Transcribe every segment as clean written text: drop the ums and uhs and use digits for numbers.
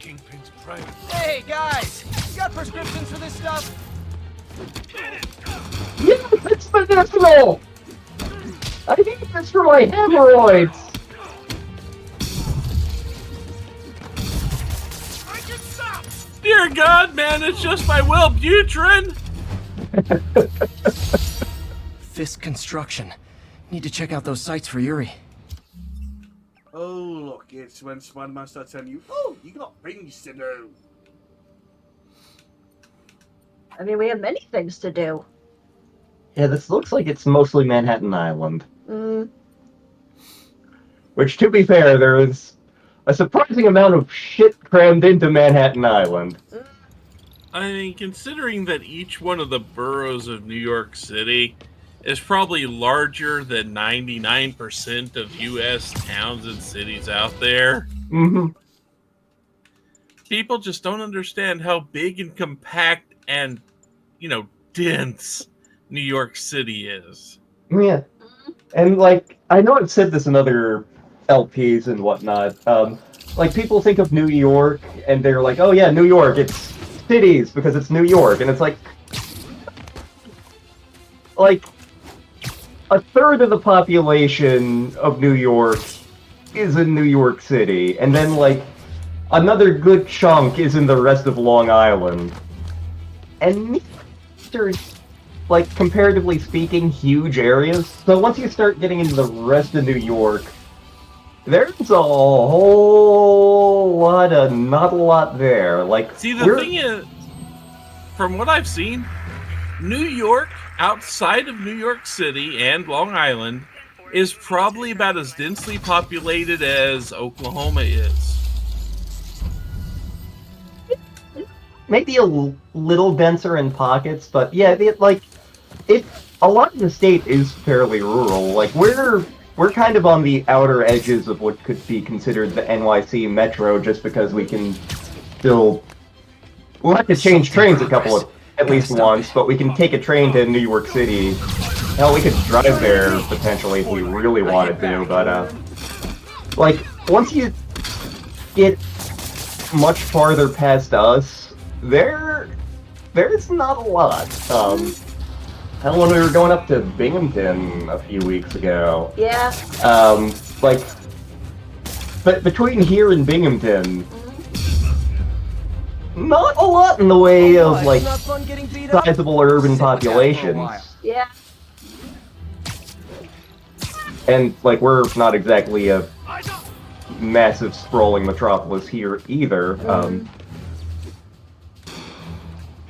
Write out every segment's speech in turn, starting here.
Kingpin's prey. Hey, guys! You got prescriptions for this stuff? Yeah, it's medicinal! I need this for my hemorrhoids! Dear God, man, it's just my Wellbutrin! Fist construction. Need to check out those sites for Yuri. Oh, look, it's when Spider-Man starts telling you, oh, you got things to do. I mean, we have many things to do. Yeah, this looks like it's mostly Manhattan Island. Mm. Which, to be fair, there is a surprising amount of shit crammed into Manhattan Island. I mean, considering that each one of the boroughs of New York City is probably larger than 99% of U.S. towns and cities out there, people just don't understand how big and compact and, dense New York City is. Yeah. And, like, I know I've said this in other LPs and whatnot. Like, people think of New York, and they're like, oh yeah, New York, it's cities, because it's New York. And it's like, a third of the population of New York is in New York City, and then, like, another good chunk is in the rest of Long Island. And they're, like, comparatively speaking, huge areas. So once you start getting into the rest of New York, there's a whole lot of not a lot there. Like, see, the thing is, from what I've seen, New York, outside of New York City and Long Island, is probably about as densely populated as Oklahoma is. Maybe a little denser in pockets, but yeah, a lot of the state is fairly rural. Like, we're kind of on the outer edges of what could be considered the NYC metro, just because we can still... We'll have to change trains at least once, but we can take a train to New York City. Hell, we could drive there, potentially, if we really wanted to, but, like, once you get much farther past us, there's not a lot. Hell, when we were going up to Binghamton a few weeks ago. Yeah. But between here and Binghamton, not a lot in the way of, like, sizable urban populations. Yeah. And, like, we're not exactly a massive sprawling metropolis here either.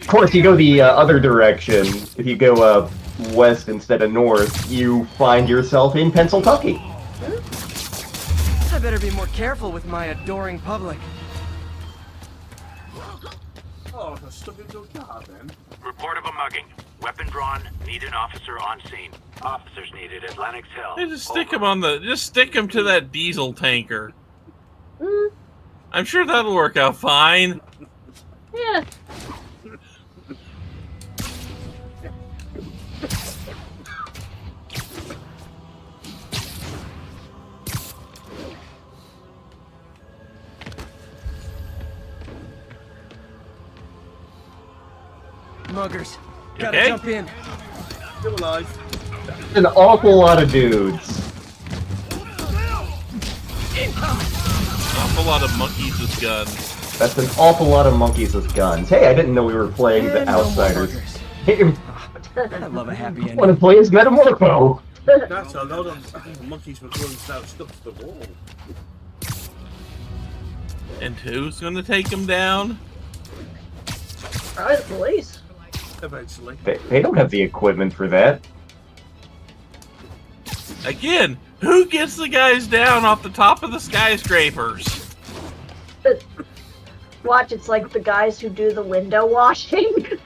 Of course, you go the other direction. If you go west instead of north, you find yourself in Pennsylvania. I better be more careful with my adoring public. Oh, I stuck into a car then. Report of a mugging. Weapon drawn. Need an officer on scene. Officers needed at Lenox Hill. Hey, just stick him to that diesel tanker. I'm sure that'll work out fine. Yeah. Muggers, gotta Okay? jump in. Still alive. An awful lot of dudes. Awful lot of monkeys with guns. That's an awful lot of monkeys with guns. Hey, I didn't know we were playing The Outsiders. I love a happy ending. Want to play as Metamorpho? That's a lot of monkeys were throwing stuff to the wall. And who's gonna take him down? Probably the police. Eventually. They don't have the equipment for that. Again, who gets the guys down off the top of the skyscrapers? Watch, it's like the guys who do the window washing.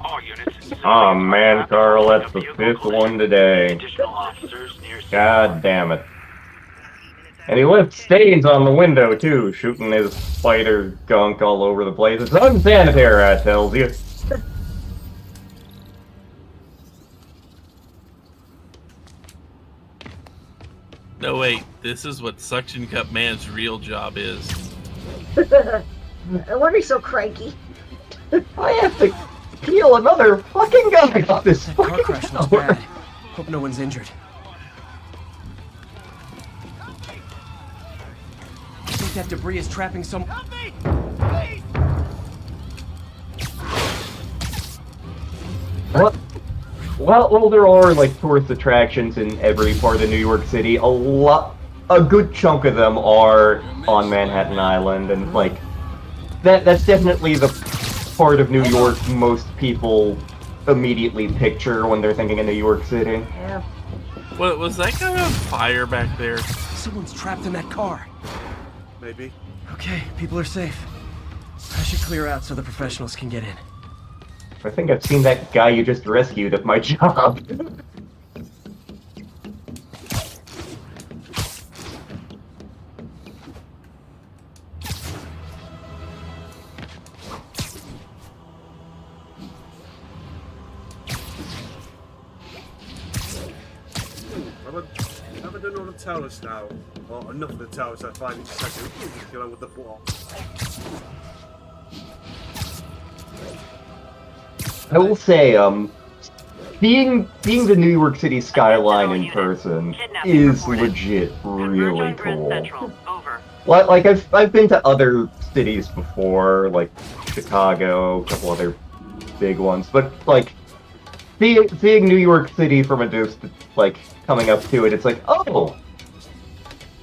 All units. Oh man, Carl, that's the fifth one today. Additional officers near scene. God damn it. And he left stains on the window, too, shooting his spider gunk all over the place. It's unsanitary, I tells you. No, wait, this is what Suction Cup Man's real job is. No wonder he's so cranky. I have to kill another fucking guy off this That car fucking crash looks tower. bad. Hope no one's injured. I think that debris is trapping some. Help me! Please! Well, there are like tourist attractions in every part of New York City. A good chunk of them are on Manhattan Island, and like that's definitely the part of New York most people immediately picture when they're thinking of New York City. Yeah. What was that guy on fire back there? Someone's trapped in that car. Maybe. Okay, people are safe. I should clear out so the professionals can get in. I think I've seen that guy you just rescued at my job. Have I done all the towers now? Or enough of the towers I find it's just like a go on with the plot. I will say, seeing the New York City skyline in person is legit really cool. Like I've been to other cities before, like Chicago, a couple other big ones, but like seeing New York City from a distance, like coming up to it, it's like, oh,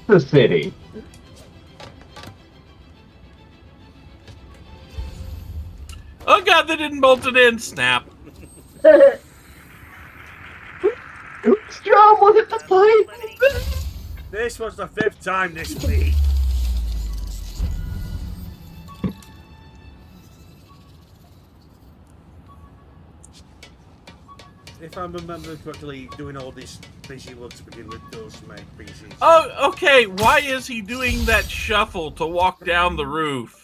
the city. Oh god, they didn't bolt it in. Snap. Whose job was it to fight? This was the 5th time this week. If I remember correctly, doing all this busy work to begin with does make busy. Oh, okay. Why is he doing that shuffle to walk down the roof?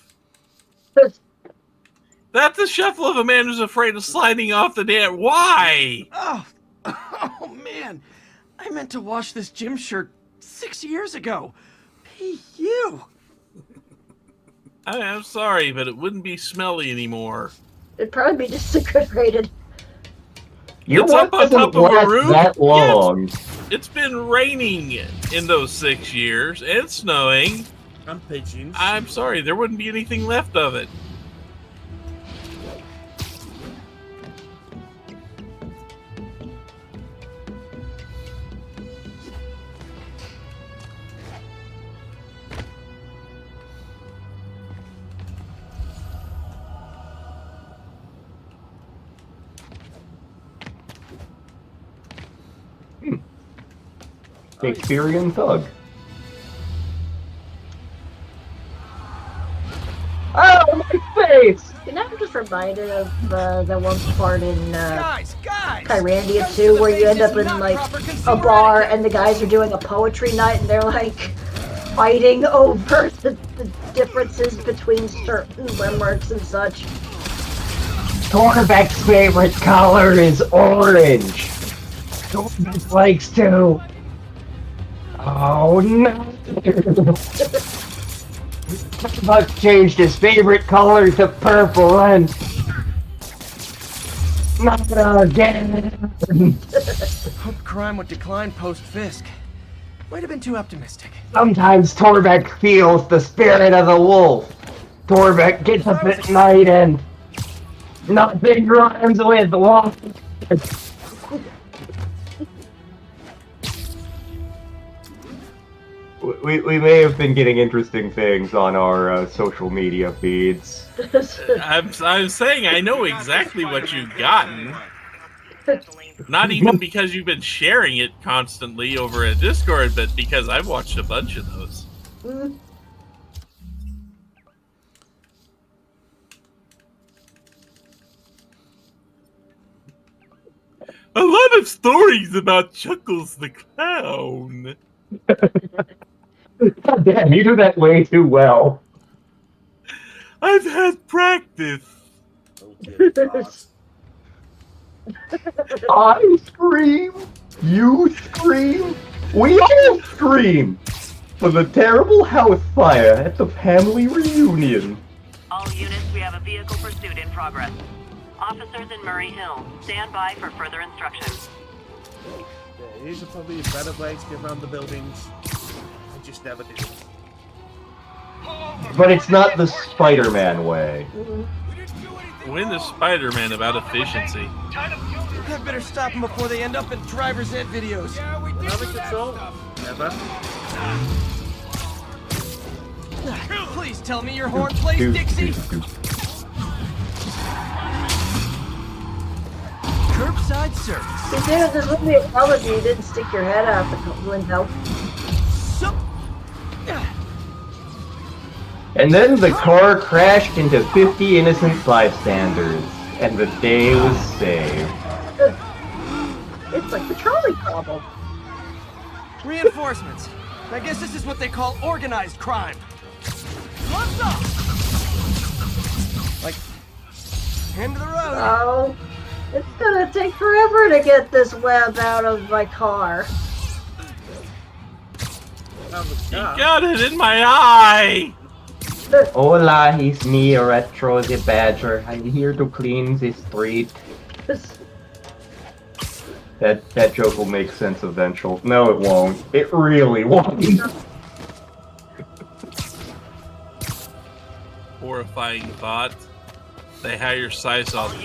That's the shuffle of a man who's afraid of sliding off the damn. Why? Oh man, I meant to wash this gym shirt 6 years ago. P.U. I'm sorry, but it wouldn't be smelly anymore. It'd probably be disintegrated. Your It's work up on top doesn't of a last roof? that long. It's been raining in those 6 years and snowing. And pigeons. I'm sorry, there wouldn't be anything left of it. Shakespearean thug. Oh, my face! You know, I'm just reminded of the one part in Guys! Tyrandia 2 where you end up in like a bar and the guys are doing a poetry night and they're like fighting over the differences between certain limericks and such. Torbeck's favorite color is orange. Torbeck likes to. Oh no! Torbeck changed his favorite color to purple and. Not again! Hope crime would decline post-Fisk. Might have been too optimistic. Sometimes Torbeck feels the spirit of the wolf. Torbeck gets up at night and. Nothing rhymes with wolf. We may have been getting interesting things on our social media feeds. I'm saying I know exactly what you've gotten. Not even because you've been sharing it constantly over at Discord, but because I've watched a bunch of those. A lot of stories about Chuckles the Clown. God damn, you do that way too well. I've had practice. Oh, dear God. I scream, you scream, we all scream for the terrible house fire at the family reunion. All units, we have a vehicle pursuit in progress. Officers in Murray Hill, stand by for further instructions. There is probably a better way to get around the buildings. I just never did it. But it's not the Spider-Man way. When is Spider-Man about efficiency? I better stop them before they end up in driver's ed videos. Another control? Never. Please tell me your horn plays Dixie. Curbside service. Dude, this would be a problem if you didn't stick your head out the window. And then the car crashed into 50 innocent bystanders, and the day was saved. It's like the trolley problem. Reinforcements. I guess this is what they call organized crime. What's up? Like, end of the road. Oh, it's gonna take forever to get this web out of my car. You got it in my eye! Hola, it's me, Retro the Badger. I'm here to clean the street. That joke will make sense eventually. No, it won't. It really won't. Horrifying thought. They hire Sisal to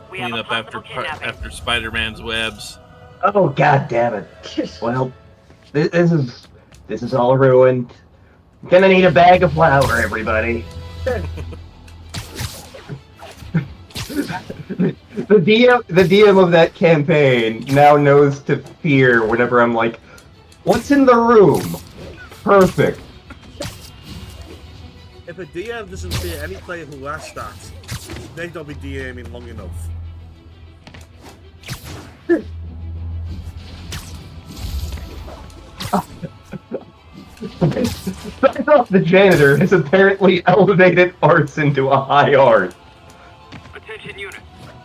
clean up after Spider-Man's webs. Oh, god damn it. Well, this is all ruined. Gonna need a bag of flour, everybody. The DM of that campaign now knows to fear whenever I'm like, what's in the room? Perfect. If a DM doesn't fear any player who asks that, they don't be DMing long enough. Off the janitor has apparently elevated arts into a high art. Attention units.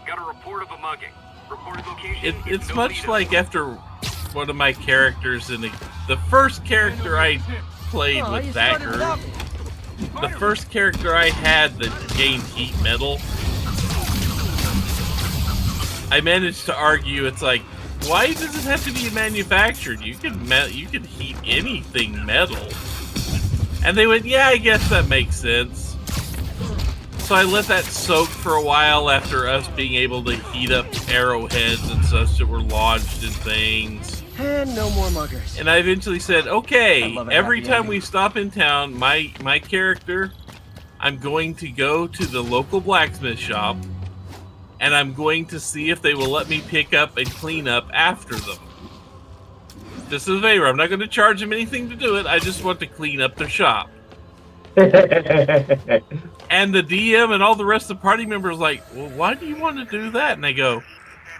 Got a report of a mugging. Reported location. It's much like after one of my characters in the first character I played with Dagger. The first character I had that gained heat metal. I managed to argue, it's like, why does it have to be manufactured? You can heat anything metal. And they went, yeah, I guess that makes sense. So I let that soak for a while after us being able to heat up arrowheads and such that were lodged in things. And no more muggers. And I eventually said, okay, every time we stop in town, my character, I'm going to go to the local blacksmith shop, and I'm going to see if they will let me pick up and clean up after them. Just as a favor, I'm not going to charge them anything to do it, I just want to clean up their shop. And the DM and all the rest of the party members like, well, why do you want to do that? And I go,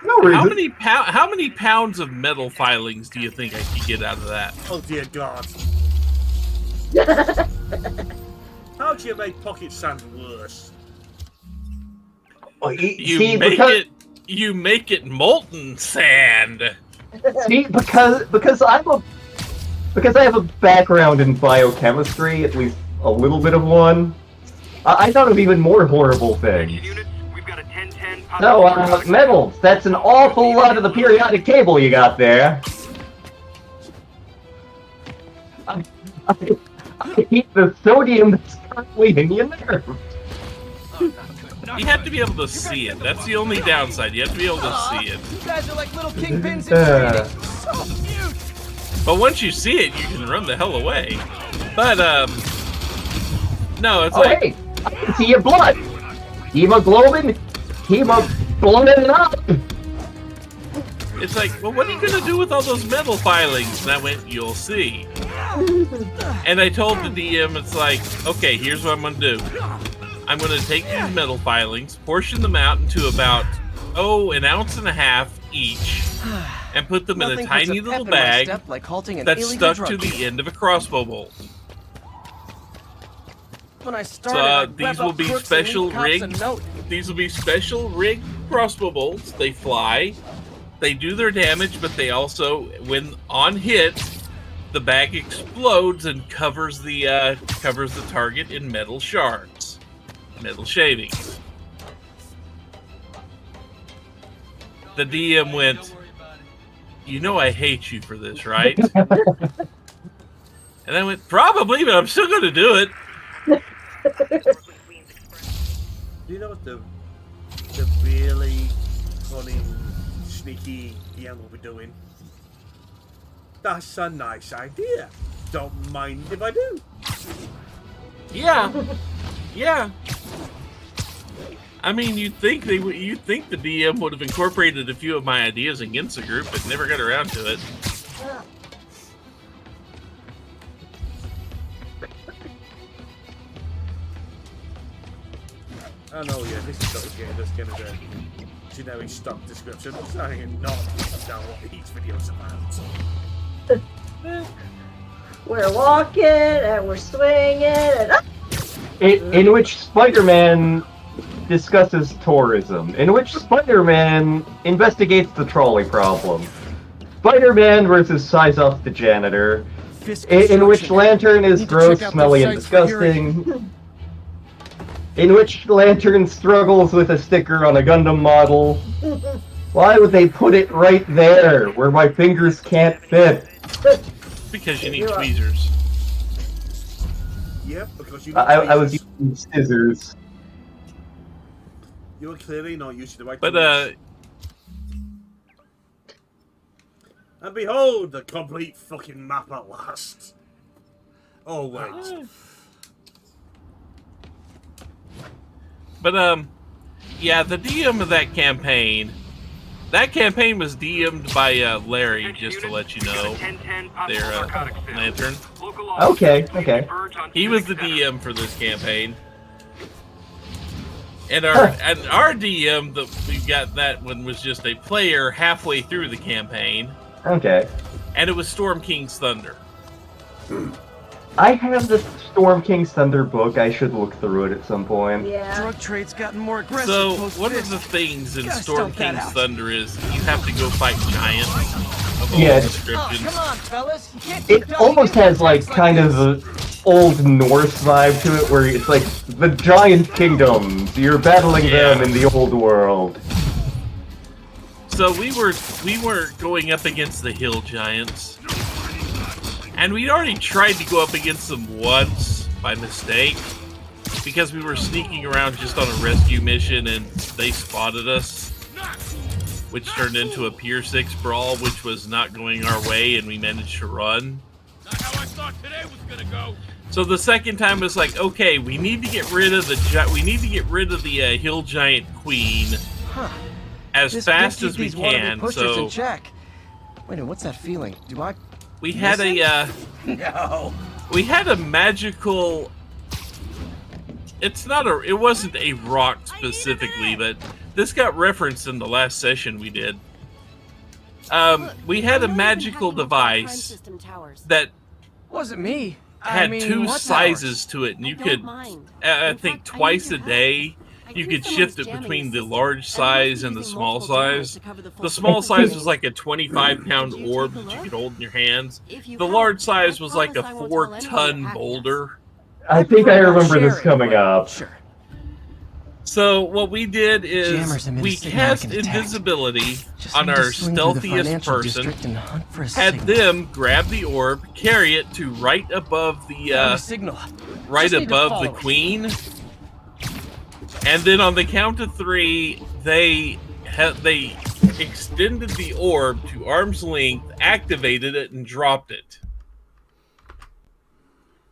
no reason. How many pounds of metal filings do you think I could get out of that? Oh dear God. How do you make pocket sand worse? You make it molten sand. See, because I have a background in biochemistry, at least a little bit of one. I thought of even more horrible things. No, metals. That's an awful lot of the periodic table you got there. I hate the sodium that's currently in your nerve. You have to be able to see it. That's the only downside. You have to be able to see it. You guys are like little kingpins in training. So cute. But once you see it, you can run the hell away. But, no, it's like... Hey, I can see your blood. Hemoglobin it up. It's like, well, what are you going to do with all those metal filings? And I went, you'll see. And I told the DM, it's like, okay, here's what I'm going to do. I'm going to take these metal filings, portion them out into about, an ounce and a half each, and put them in a tiny little bag that's stuck to the end of a crossbow bolt. When I started, these will be special rigged. These will be special rigged crossbow bolts. They fly, they do their damage, but they also, when on hit, the bag explodes and covers the target in metal shards. metal shavings. The DM went, "You know I hate you for this, right?" And I went, "Probably, but I'm still going to do it." Do you know what the really funny, sneaky DM will be doing? That's a nice idea. Don't mind if I do. Yeah, yeah. I mean, you'd think the DM would have incorporated a few of my ideas against the group, but never got around to it. I know, yeah, this is sort of getting us kind of a generic stock description. I'm saying not down what each video's about. We're walking and we're swinging and In which Spider-Man discusses tourism, in which Spider-Man investigates the trolley problem. Spider-Man versus Size Up the Janitor, in which Lantern is gross, smelly, and disgusting. In which Lantern struggles with a sticker on a Gundam model. Why would they put it right there, where my fingers can't fit? Because you need tweezers. Yep, because you. I was using scissors. You were clearly not using the right. But and behold, the complete fucking map at last. Oh wait. But yeah, the DM of that campaign was DM'd by Larry, just to let you know. Their Lantern. Okay, okay. He was the DM for this campaign. And our DM that we got that one was just a player halfway through the campaign. Okay. And it was Storm King's Thunder. I have the Storm King's Thunder book. I should look through it at some point. yeah. Drug trade's gotten more aggressive. So post one of Fisk. the things in Gotta Storm stomp that King's out. Thunder is you have to go fight giants of all Yeah. descriptions. Come on, fellas. You can't It almost has like kind of an old Norse vibe to it, where it's like the giant kingdoms. You're battling them in the old world. So we were going up against the hill giants. And we'd already tried to go up against them once by mistake because we were sneaking around just on a rescue mission and they spotted us, which turned into a Pier 6 brawl, which was not going our way, and we managed to run. Not how I thought today was gonna go. So the second time it was like, okay, we need to get rid of the hill giant queen as This fast keep as we these wannabe can. pushers So in check. Wait a minute, what's that feeling? Do I? we had a No. we had a magical. It wasn't a rock specifically, but this got referenced in the last session we did. We had a magical device that Wasn't me. had I mean, two what's sizes to it, and you could, I think, twice a day, you could shift it between the large size and the small size. The small size was like a 25-pound orb that you could hold in your hands. The large size was like a 4-ton boulder. I think I remember this coming up. Sure. So what we did Jammers is emit a we signal cast I can detect. invisibility Just on need to our swing through the stealthiest financial person, district and hunt for a had signal. them grab the orb, carry it to right above Found the a signal. right Just need to above follow the it. queen, and then on the count of 3, they extended the orb to arm's length, activated it, and dropped it.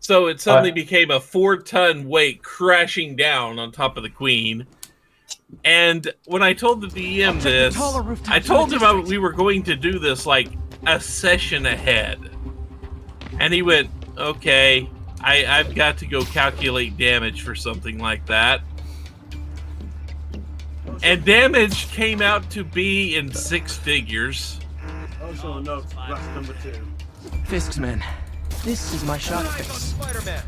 So it suddenly became a 4-ton weight crashing down on top of the queen. And when I told the DM check the this, taller rooftops I in told the him district. we were going to do this like a session ahead. And he went, okay, I've got to go calculate damage for something like that. And damage came out to be in 6 figures. Also a note, that's number 2. Fisk's men. This is my shot face. Spider-Man.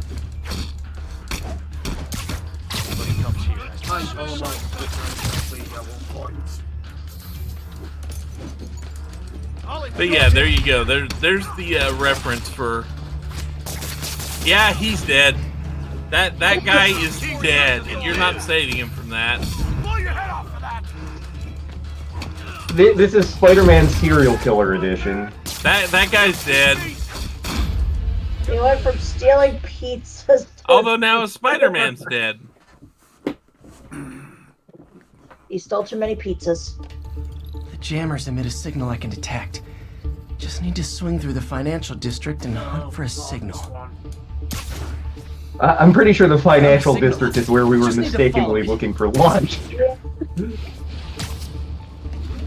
I'm almost complete at one point. But yeah, there you go. There's the reference for. Yeah, he's dead. That guy is dead, and you're not saving him from that. Blow your head off for that. This is Spider-Man Serial Killer Edition. That guy's dead. He went from stealing pizzas to... Although now Spider-Man's dead. He stole too many pizzas. The jammers emit a signal I can detect. Just need to swing through the financial district and hunt for a signal. I'm pretty sure the financial Signal. district is where we were Just need to mistakenly follow me. looking for lunch.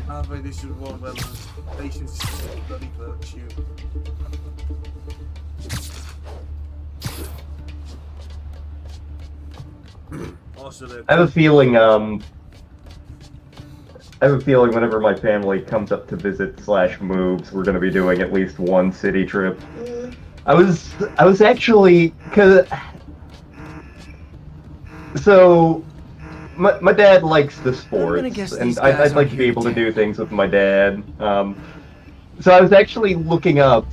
I think this is one where patience is a bloody virtue. Also, I have a feeling, whenever my family comes up to visit / moves, we're gonna be doing at least one city trip. I was actually, so my dad likes the sports, guess and these guys I'd like aren't to be here able to today. do things with my dad. So I was actually looking up,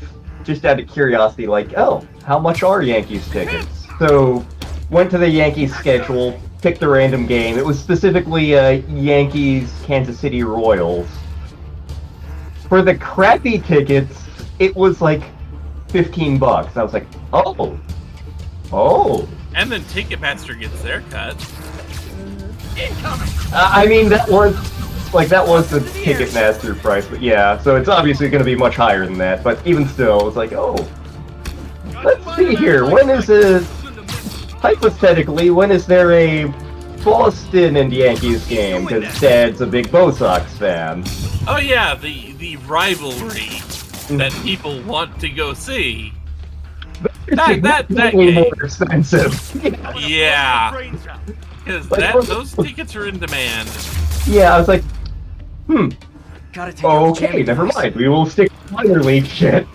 just out of curiosity, like, oh, how much are Yankees tickets? So went to the Yankees schedule, picked a random game. It was specifically Yankees Kansas City Royals. For the crappy tickets, it was like $15. I was like, oh. And then Ticketmaster gets their cut. I mean, that was the Ticketmaster price, but yeah, so it's obviously going to be much higher than that, but even still, it's like, oh, let's see here, hypothetically, when is there a Boston and Yankees game, because Dad's a big Bo Sox fan. Oh yeah, the rivalry that people want to go see. That Way game. more expensive. Yeah, Brains out. because those tickets are in demand. Yeah, I was like, Gotta take out the okay, jamming never device. mind, we will stick to minor league shit.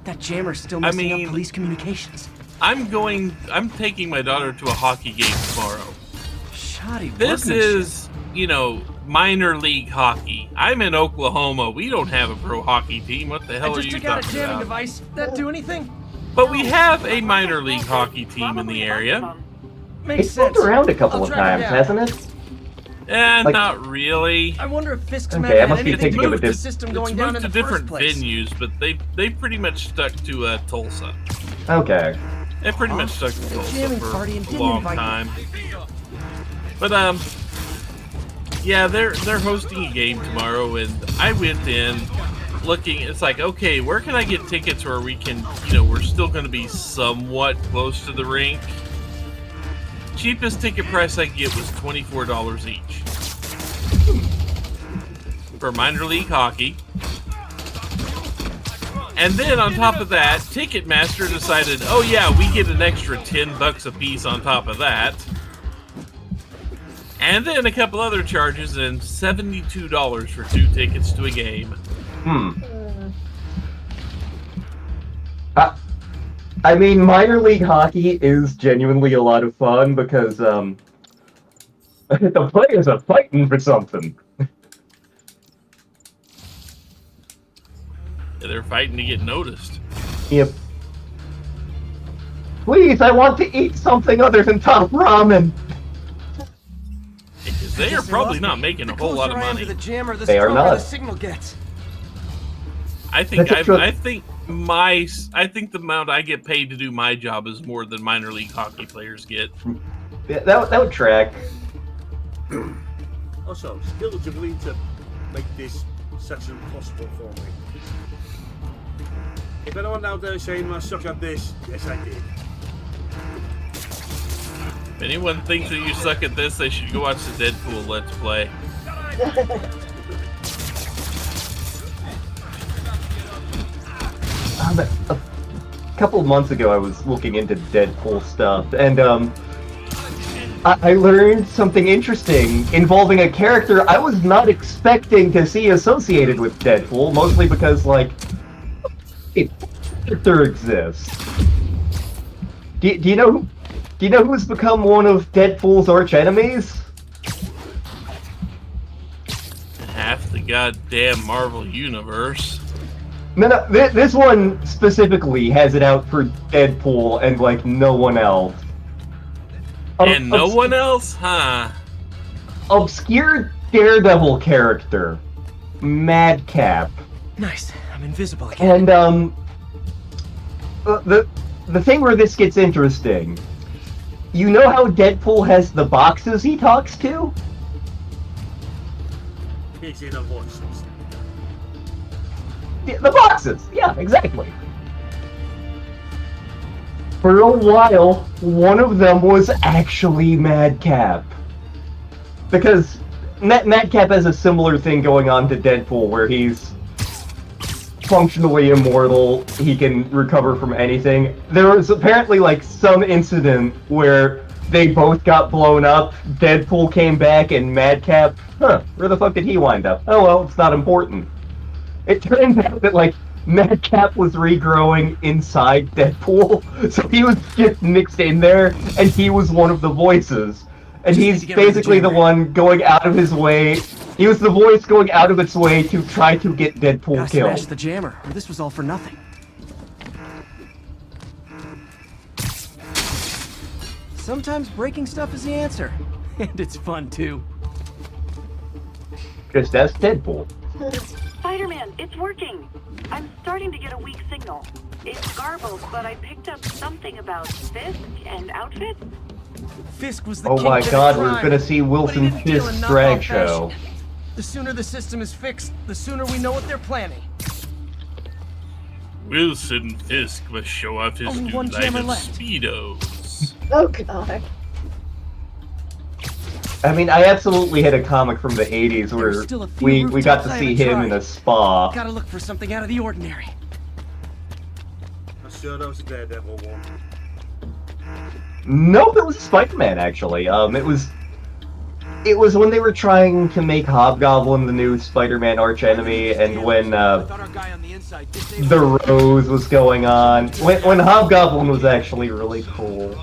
That jammer's still I messing mean- up police communications. I'm taking my daughter to a hockey game tomorrow. Shoddy This workmanship. is, minor league hockey. I'm in Oklahoma. We don't have a pro hockey team. What the I hell are just you took out a talking jamming about? device. That do anything? But we have a minor league hockey team in the area. Makes It's moved sense. around a couple I'll of track it times, down. hasn't it? And not really. I wonder if Fisk's Okay, men I had must be anything to thinking do of a with the diff- system It's going down moved in to the different first place. venues, but they pretty much stuck to Tulsa. Okay. They pretty much stuck to Tulsa jamming for party and a didn't long invite me. time. But yeah, they're hosting a game tomorrow, and I went in looking. It's like, okay, where can I get tickets where we can, we're still going to be somewhat close to the rink. Cheapest ticket price I could get was $24 each for minor league hockey. And then on top of that, Ticketmaster decided, oh yeah, we get an extra $10 a piece on top of that. And then a couple other charges and $72 for 2 tickets to a game. I mean, minor league hockey is genuinely a lot of fun because the players are fighting for something. They're fighting to get noticed. Yep. Please, I want to eat something other than top ramen. Because they are probably not making a whole lot of money. The jammer, the They are stronger not. the signal gets. I think That's a I think the amount I get paid to do my job is more than minor league hockey players get. Yeah, that would track. Also, still willing to make this section possible for me. If anyone out there is saying I suck at this, yes I did. If anyone thinks that you suck at this, they should go watch the Deadpool Let's Play. A couple of months ago, I was looking into Deadpool stuff, and I learned something interesting involving a character I was not expecting to see associated with Deadpool, mostly because, like, a character exists. Do you know who's become one of Deadpool's arch enemies? Half the goddamn Marvel universe. No, this one specifically has it out for Deadpool and, like, no one else. And no one else? Huh. Obscure Daredevil character, Madcap. Nice. I'm invisible again. And, the thing where this gets interesting, you know how Deadpool has the boxes he talks to? He's in a voices. Yeah, the boxes! Yeah, exactly. For a while, one of them was actually Madcap. Because Madcap has a similar thing going on to Deadpool, where he's functionally immortal, he can recover from anything. There was apparently, like, some incident where they both got blown up, Deadpool came back, and Madcap, where the fuck did he wind up? Oh well, it's not important. It turns out that, like, Madcap was regrowing inside Deadpool, so he was just mixed in there, and he was one of the voices. And he's basically the one going out of his way. He was the voice going out of its way to try to get Deadpool Gotta killed. smash the jammer, or this was all for nothing. Sometimes breaking stuff is the answer. And it's fun, too. Just as Deadpool. Spider-Man, it's working. I'm starting to get a weak signal. It's garbled, but I picked up something about Fisk and outfit. Fisk was the Oh my kingpin god, of we're crime, gonna see but he Wilson didn't deal in Fisk's knockoff drag fashion. show. The sooner the system is fixed, the sooner we know what they're planning. Wilson Fisk must show off his Only new one line jammer of left. Speedos. Oh god. I mean, I absolutely had a comic from the 80s where There's still a few we got to rooftops I see haven't him in tried. a spa. Gotta look for something out of the ordinary. I'm sure that was a Daredevil one. Nope, it was Spider-Man actually. It was when they were trying to make Hobgoblin the new Spider-Man archenemy, and when the Rose was going on. When Hobgoblin was actually really cool.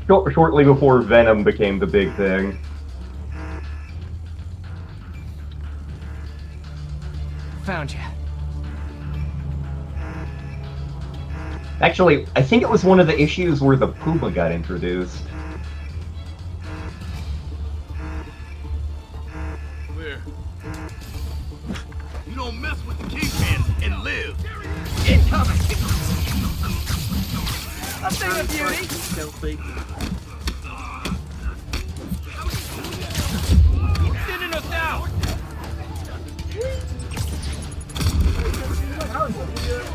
Shortly before Venom became the big thing. Found you. Actually, I think it was one of the issues where the Puma got introduced. Where? You don't mess with the Kingpin and live. Incoming! A thing of beauty. Stealthy. Sending us out!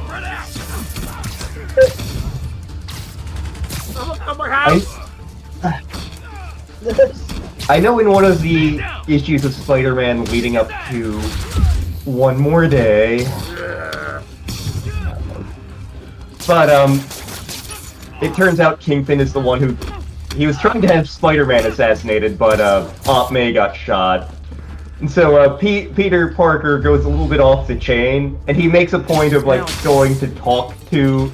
Spread out! I know in one of the issues of Spider-Man leading up to One More Day, but it turns out Kingpin is the one who he was trying to have Spider-Man assassinated, but Aunt May got shot. And so Peter Parker goes a little bit off the chain, and he makes a point of like going to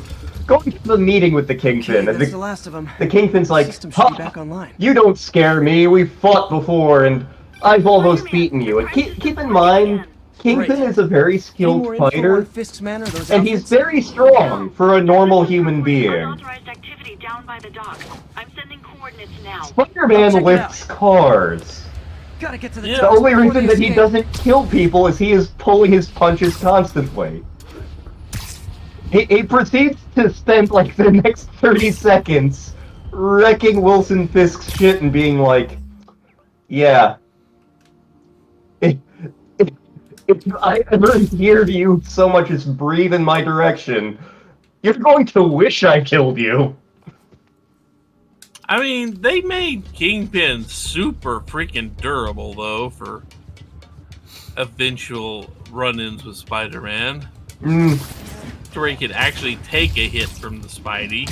the meeting with the Kingpin. Okay, And that's the last of them. the Kingpin's like, System should be "Ha! back online. You don't scare me. We've fought before, and I've almost beaten you." And keep in mind, Kingpin Great. is a very Any skilled more info fighter, on Fisk's man or those and he's outfits? very strong for a normal human being. Unauthorized activity down by the docks. I'm sending coordinates now. I'll Spider-Man check it lifts cars. Gotta get to the Yeah. The top only before reason they that he escape. doesn't kill people is he is pulling his punches constantly. He proceeds to spend like the next 30 seconds wrecking Wilson Fisk's shit and being like, yeah. If I ever hear you so much as breathe in my direction, you're going to wish I killed you. I mean, they made Kingpin super freaking durable, though, for eventual run-ins with Spider-Man. To where he could actually take a hit from the Spidey.